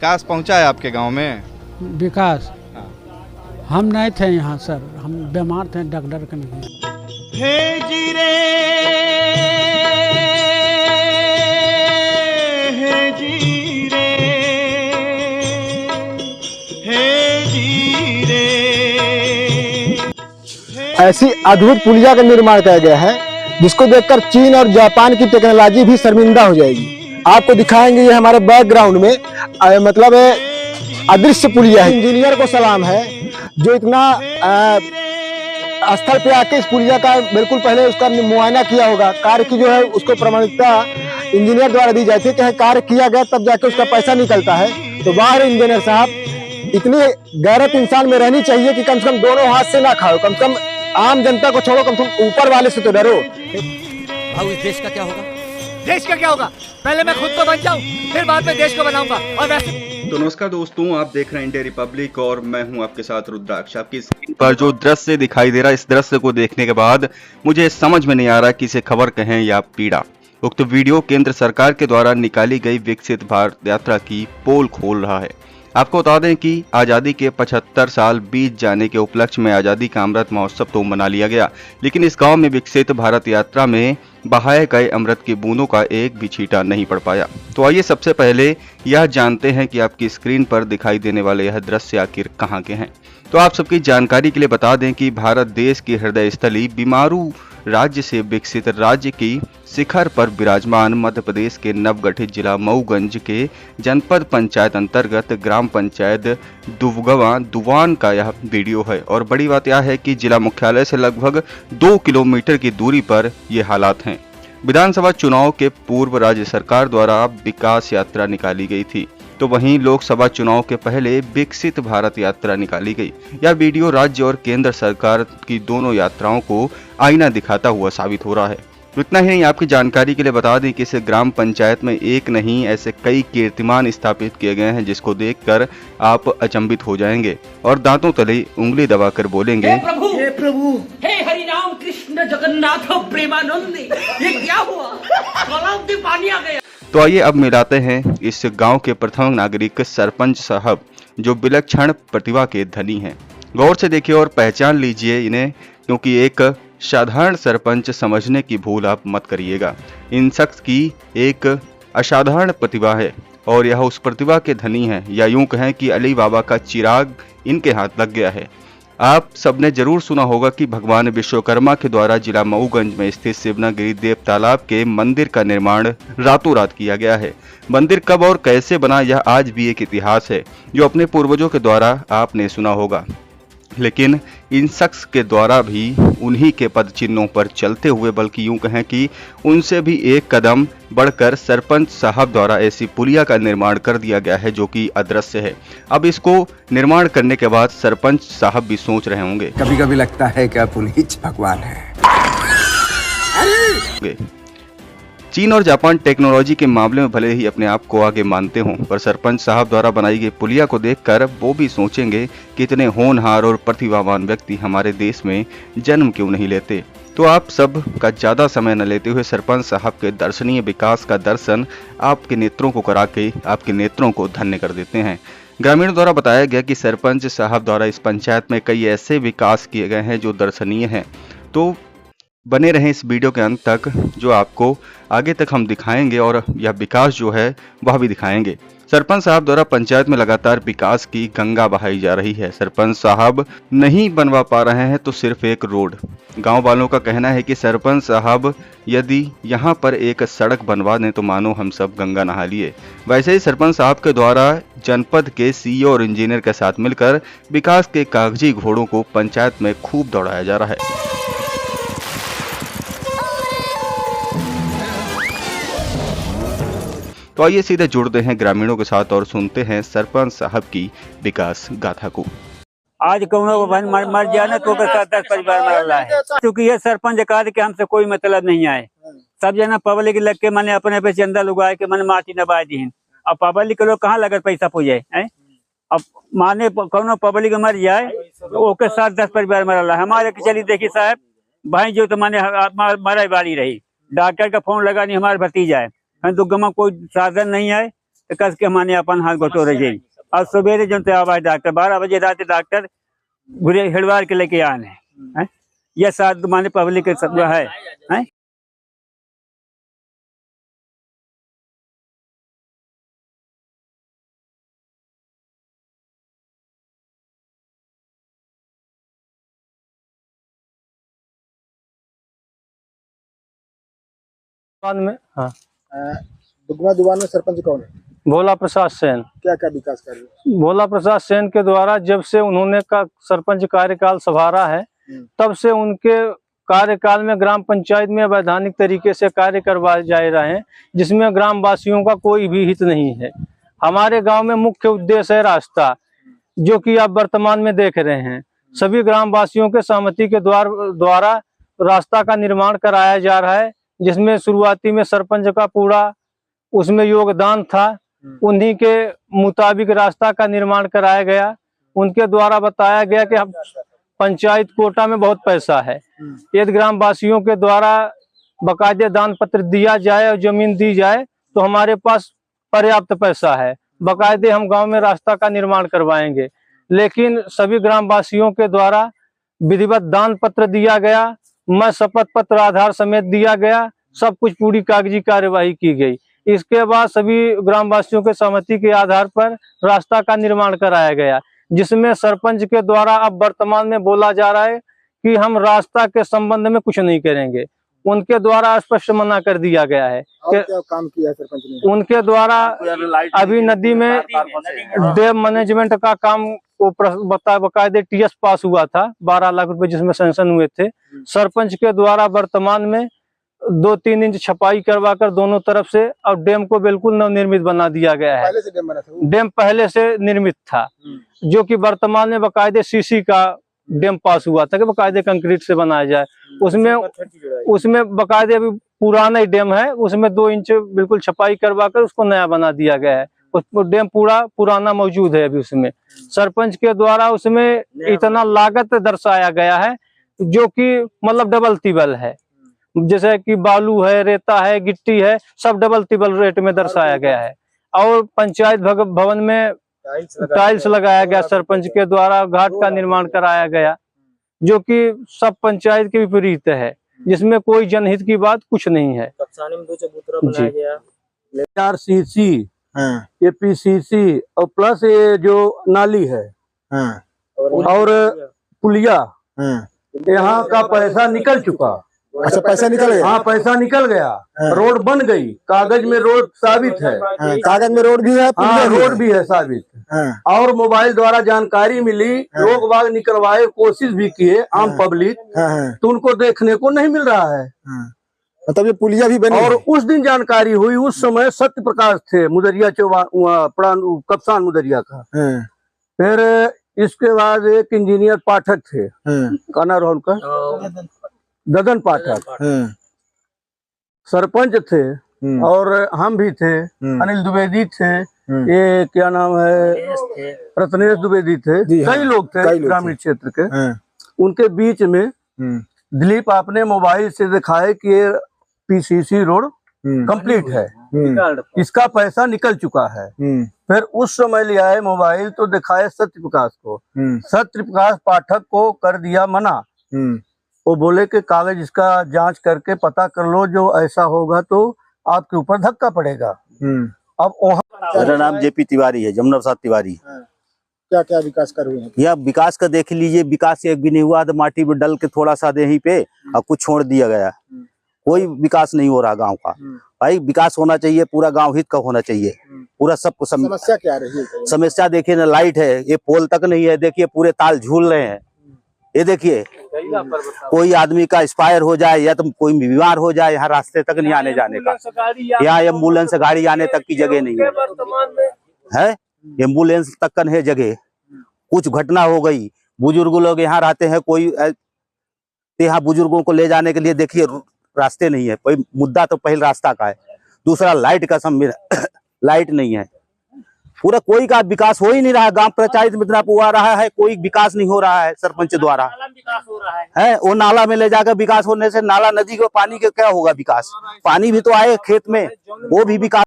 विकास पहुंचा है आपके गांव में? विकास हाँ। हम नहीं थे यहाँ सर, हम बीमार थे, डॉक्टर के नहीं। हे जीरे हे जीरे हे जीरे। ऐसी अद्भुत पुलिया का निर्माण किया गया है जिसको देखकर चीन और जापान की टेक्नोलॉजी भी शर्मिंदा हो जाएगी। आपको दिखाएंगे ये हमारे बैकग्राउंड में मतलब अदृश्य पुलिया है। इंजीनियर को सलाम है जो इतना स्थल पे आके इस पुलिया का बिल्कुल पहले उसका मुआयना किया होगा। कार्य की जो है उसको प्रामाणिकता इंजीनियर द्वारा दी जाती है कि कार्य किया गया तब जाके उसका पैसा निकलता है। तो बाहर इंजीनियर साहब, इतनी गैरत इंसान में रहनी चाहिए कि कम से कम दोनों हाथ से ना खाओ, कम से कम आम जनता को छोड़ो, कम से कम ऊपर वाले से तो डरो। भाऊ इस देश का क्या होगा? देश का क्या होगा? पहले मैं खुद तो बन जाऊं, फिर बाद में देश को बनाऊंगा। और वैसे तो नमस्कार दोस्तों, आप देख रहे हैं इंडिया रिपब्लिक और मैं हूं आपके साथ रुद्राक्ष। आपकी स्क्रीन पर जो दृश्य दिखाई दे रहा है, इस दृश्य को देखने के बाद मुझे समझ में नहीं आ रहा कि इसे खबर कहें या पीड़ा। उक्त वीडियो केंद्र सरकार के द्वारा निकाली गई विकसित भारत यात्रा की पोल खोल रहा है। आपको बता दें कि आज़ादी के 75 साल बीत जाने के उपलक्ष्य में आज़ादी का अमृत महोत्सव तो मना लिया गया, लेकिन इस गांव में विकसित भारत यात्रा में बहाए गए अमृत की बूंदों का एक भी छींटा नहीं पड़ पाया। तो आइए सबसे पहले यह जानते हैं कि आपकी स्क्रीन पर दिखाई देने वाले यह दृश्य आखिर कहां के हैं। तो आप सबकी जानकारी के लिए बता दें कि भारत देश की हृदय स्थली बीमारू राज्य से विकसित राज्य की शिखर पर विराजमान मध्य प्रदेश के नवगठित जिला मऊगंज के जनपद पंचायत अंतर्गत ग्राम पंचायत दुवगवा दुवान का यह वीडियो है। और बड़ी बात यह है कि जिला मुख्यालय से लगभग 2 किलोमीटर की दूरी पर ये हालात हैं। विधानसभा चुनाव के पूर्व राज्य सरकार द्वारा विकास यात्रा निकाली गई थी, तो वहीं लोकसभा चुनाव के पहले विकसित भारत यात्रा निकाली गई। यह वीडियो राज्य और केंद्र सरकार की दोनों यात्राओं को आईना दिखाता हुआ साबित हो रहा है। तो इतना ही नहीं, आपकी जानकारी के लिए बता दें कि इस ग्राम पंचायत में एक नहीं ऐसे कई कीर्तिमान स्थापित किए गए हैं जिसको देखकर आप अचंभित हो जाएंगे और दांतों तले उंगली दबाकर बोलेंगे, हे प्रभु, हे हरि राम कृष्ण जगन्नाथ प्रेमानंद, ये क्या हुआ? तालाब में पानी आ गया। तो आइए अब मिलाते हैं इस गांव के प्रथम नागरिक सरपंच साहब जो विलक्षण प्रतिभा के धनी हैं। गौर से देखिए और पहचान लीजिए इन्हें, क्योंकि एक साधारण सरपंच समझने की भूल आप मत करिएगा। इन शख्स की एक असाधारण प्रतिभा है और यह उस प्रतिभा के धनी हैं, या यूं कहें कि अली बाबा का चिराग इनके हाथ लग गया है। आप सबने जरूर सुना होगा कि भगवान विश्वकर्मा के द्वारा जिला मऊगंज में स्थित शिवनागिरी देव तालाब के मंदिर का निर्माण रातों रात किया गया है। मंदिर कब और कैसे बना यह आज भी एक इतिहास है जो अपने पूर्वजों के द्वारा आपने सुना होगा, लेकिन इन शख्स के द्वारा भी उन्हीं के पद चिन्हों पर चलते हुए, बल्कि यूं कहें कि उनसे भी एक कदम बढ़कर सरपंच साहब द्वारा ऐसी पुलिया का निर्माण कर दिया गया है जो कि अदृश्य है। अब इसको निर्माण करने के बाद सरपंच साहब भी सोच रहे होंगे, कभी कभी लगता है कि पुलिस भगवान है। चीन और जापान टेक्नोलॉजी के मामले में भले ही अपने आप को आगे मानते हों, पर सरपंच साहब द्वारा बनाई गई पुलिया को देखकर वो भी सोचेंगे कि इतने होनहार और प्रतिभावान व्यक्ति हमारे देश में जन्म क्यों नहीं लेते। तो आप सब का ज्यादा समय न लेते हुए सरपंच साहब के दर्शनीय विकास का दर्शन आपके नेत्रों को करा के आपके नेत्रों को धन्य कर देते हैं। ग्रामीणों द्वारा बताया गया कि सरपंच साहब द्वारा इस पंचायत में कई ऐसे विकास किए गए हैं जो दर्शनीय हैं। तो बने रहें इस वीडियो के अंत तक, जो आपको आगे तक हम दिखाएंगे और यह विकास जो है वह भी दिखाएंगे। सरपंच साहब द्वारा पंचायत में लगातार विकास की गंगा बहाई जा रही है। सरपंच साहब नहीं बनवा पा रहे हैं तो सिर्फ एक रोड। गांव वालों का कहना है कि सरपंच साहब यदि यहां पर एक सड़क बनवा दें तो मानो हम सब गंगा नहा लिए। वैसे ही सरपंच साहब के द्वारा जनपद के सीईओ और इंजीनियर के साथ मिलकर विकास के कागजी घोड़ों को पंचायत में खूब दौड़ाया जा रहा है। तो आइए सीधे जुड़ते हैं ग्रामीणों के साथ और सुनते हैं सरपंच साहब की विकास गाथा को। आज कौनो मर जाए ना तो 10 परिवार मर रहा है, क्योंकि ये सरपंच कार्य के हमसे कोई मतलब नहीं आए। सब जना पब्लिक लग के मैंने अपने पे चंदा लुगाए के मैंने माटी नबा दी। अब पब्लिक के लोग कहाँ लगल पैसा पूजे। अब माने कौनो पब्लिक मर जाए तो ओके 7-10 परिवार मर रहा है। हमारे चली देखी साहब भाई जो तो माने मरा वाली रही, डॉक्टर का फोन लगा नहीं हमारे भतीजा है, तो गमा कोई साधन नहीं है तो कस के माने अपन हाथ बटोरे जाई। और सवेरे जो ते आवाज डॉक्टर 12 बजे रात डॉक्टर घुरे हेड़वार के लेके आने हैं। ये साथ माने पब्लिक के सब जो है हैं? में हाँ दुगवा दीवान में सरपंच कौन है? भोला प्रसाद सेन। क्या क्या विकास कार्य है? भोला प्रसाद सेन के द्वारा जब से उन्होंने का सरपंच कार्यकाल संभाला है तब से उनके कार्यकाल में ग्राम पंचायत में वैधानिक तरीके से कार्य करवाए जा रहे हैं, जिसमें ग्राम वासियों का कोई भी हित नहीं है। हमारे गांव में मुख्य उद्देश्य है रास्ता, जो कि आप वर्तमान में देख रहे हैं। सभी ग्राम वासियों के सहमति के द्वारा रास्ता का निर्माण कराया जा रहा है, जिसमें शुरुआती में सरपंच का पूरा उसमें योगदान था। उन्हीं के मुताबिक रास्ता का निर्माण कराया गया। उनके द्वारा बताया गया कि हम पंचायत कोटा में बहुत पैसा है, यदि ग्राम वासियों के द्वारा बकायदे दान पत्र दिया जाए और जमीन दी जाए तो हमारे पास पर्याप्त पैसा है, बकायदे हम गांव में रास्ता का निर्माण करवाएंगे। लेकिन सभी ग्राम वासियों के द्वारा विधिवत दान पत्र दिया गया, मैं शपथ पत्र आधार समेत दिया गया, सब कुछ पूरी कागजी कार्यवाही की गई। इसके बाद सभी ग्रामवासियों के सहमति के आधार पर रास्ता का निर्माण कराया गया, जिसमें सरपंच के द्वारा अब वर्तमान में बोला जा रहा है कि हम रास्ता के संबंध में कुछ नहीं करेंगे। उनके द्वारा स्पष्ट मना कर दिया गया है। और क्या काम किया है सरपंच ने? उनके द्वारा अभी नदी में डैम मैनेजमेंट का काम को बकायदे टीएस पास हुआ था, 12 लाख रुपए जिसमें सैंक्शन हुए थे। सरपंच के द्वारा वर्तमान में 2-3 इंच छपाई करवाकर दोनों तरफ से और डैम को बिल्कुल नवनिर्मित बना दिया गया है। पहले से डैम बना था? डैम पहले से निर्मित था, जो कि वर्तमान में बकायदे सीसी का डैम पास हुआ था कि बकायदे कंक्रीट से बनाया जाए। उसमें बकायदे अभी पुराना ही डैम है, उसमें 2 इंच बिल्कुल छपाई करवाकर उसको नया बना दिया गया है। उस डैम पूरा पुराना मौजूद है अभी उसमें। सरपंच के द्वारा उसमें इतना लागत दर्शाया गया है जो कि मतलब डबल तिबल है, जैसे कि बालू है, रेता है, गिट्टी है, सब डबल तिबल रेट में दर्शाया गया है। और पंचायत भवन में टाइल्स लगाया गया, सरपंच के द्वारा घाट का निर्माण कराया गया, जो कि सब पंचायत के विपरीत है, जिसमें कोई जनहित की बात कुछ नहीं है। आरसीसी, एपीसीसी और प्लस ये जो नाली है और पुलिया, यहाँ का पैसा निकल चुका। अच्छा, पैसा निकल गया? हाँ, पैसा निकल गया। रोड बन गई, कागज में रोड साबित है। कागज में रोड भी है? हाँ, रोड भी है साबित। और मोबाइल द्वारा जानकारी मिली, लोग बाग निकलवाए, कोशिश भी किए आम पब्लिक, तो उनको देखने को नहीं मिल रहा है। मतलब ये पुलिया भी बनी? और उस दिन जानकारी हुई, उस समय सत्य प्रकाश थे मुदरिया कप्तान मुदरिया का। फिर इसके बाद एक इंजीनियर पाठक थे, काना रोहन का ददन पाठक, सरपंच थे और हम भी थे, अनिल द्विवेदी थे, ये क्या नाम है, रत्नेश द्विवेदी थे, कई लोग थे ग्रामीण क्षेत्र के। उनके बीच में दिलीप आपने मोबाइल से दिखाए कि ये पीसीसी रोड कंप्लीट है, इसका पैसा निकल चुका है। फिर उस समय ले आए मोबाइल तो दिखाए सत्य प्रकाश को, सत्य प्रकाश पाठक को कर दिया मना। वो बोले कि कागज इसका जांच करके पता कर लो, जो ऐसा होगा तो आपके ऊपर धक्का पड़ेगा। अब मेरा नाम जेपी तिवारी है, जमुना प्रसाद तिवारी। क्या क्या विकास कर हुए हैं? यह विकास का देख लीजिए, विकास एक भी नहीं हुआ, तो माटी में डल के थोड़ा सा यहीं पे और कुछ छोड़ दिया गया। कोई विकास नहीं हो रहा गांव का। भाई विकास होना चाहिए, पूरा गांव हित का होना चाहिए, पूरा सबको। समस्या क्या रही है? समस्या देखिए ना, लाइट है, ये पोल तक नहीं है, देखिए पूरे ताल झूल रहे हैं। ये देखिए, कोई आदमी का एक्सपायर हो जाए या तो कोई बीमार हो जाए, यहाँ रास्ते तक नहीं आने जाने का। यहाँ एम्बुलेंस गाड़ी आने तक की जगह नहीं है, एम्बुलेंस तक का नहीं जगह। कुछ घटना हो गई, बुजुर्ग लोग यहाँ रहते हैं, कोई यहाँ बुजुर्गों को ले जाने के लिए देखिए रास्ते नहीं है। कोई मुद्दा तो पहले रास्ता का है, दूसरा लाइट का लाइट नहीं है। पूरा कोई का विकास हो ही नहीं रहा है। गांव पंचायत में इतना हुआ रहा है, कोई विकास नहीं हो रहा है सरपंच द्वारा। है वो नाला में ले जाकर विकास होने से नाला नदी के पानी के क्या होगा विकास? पानी भी तो आए खेत में, वो भी विकास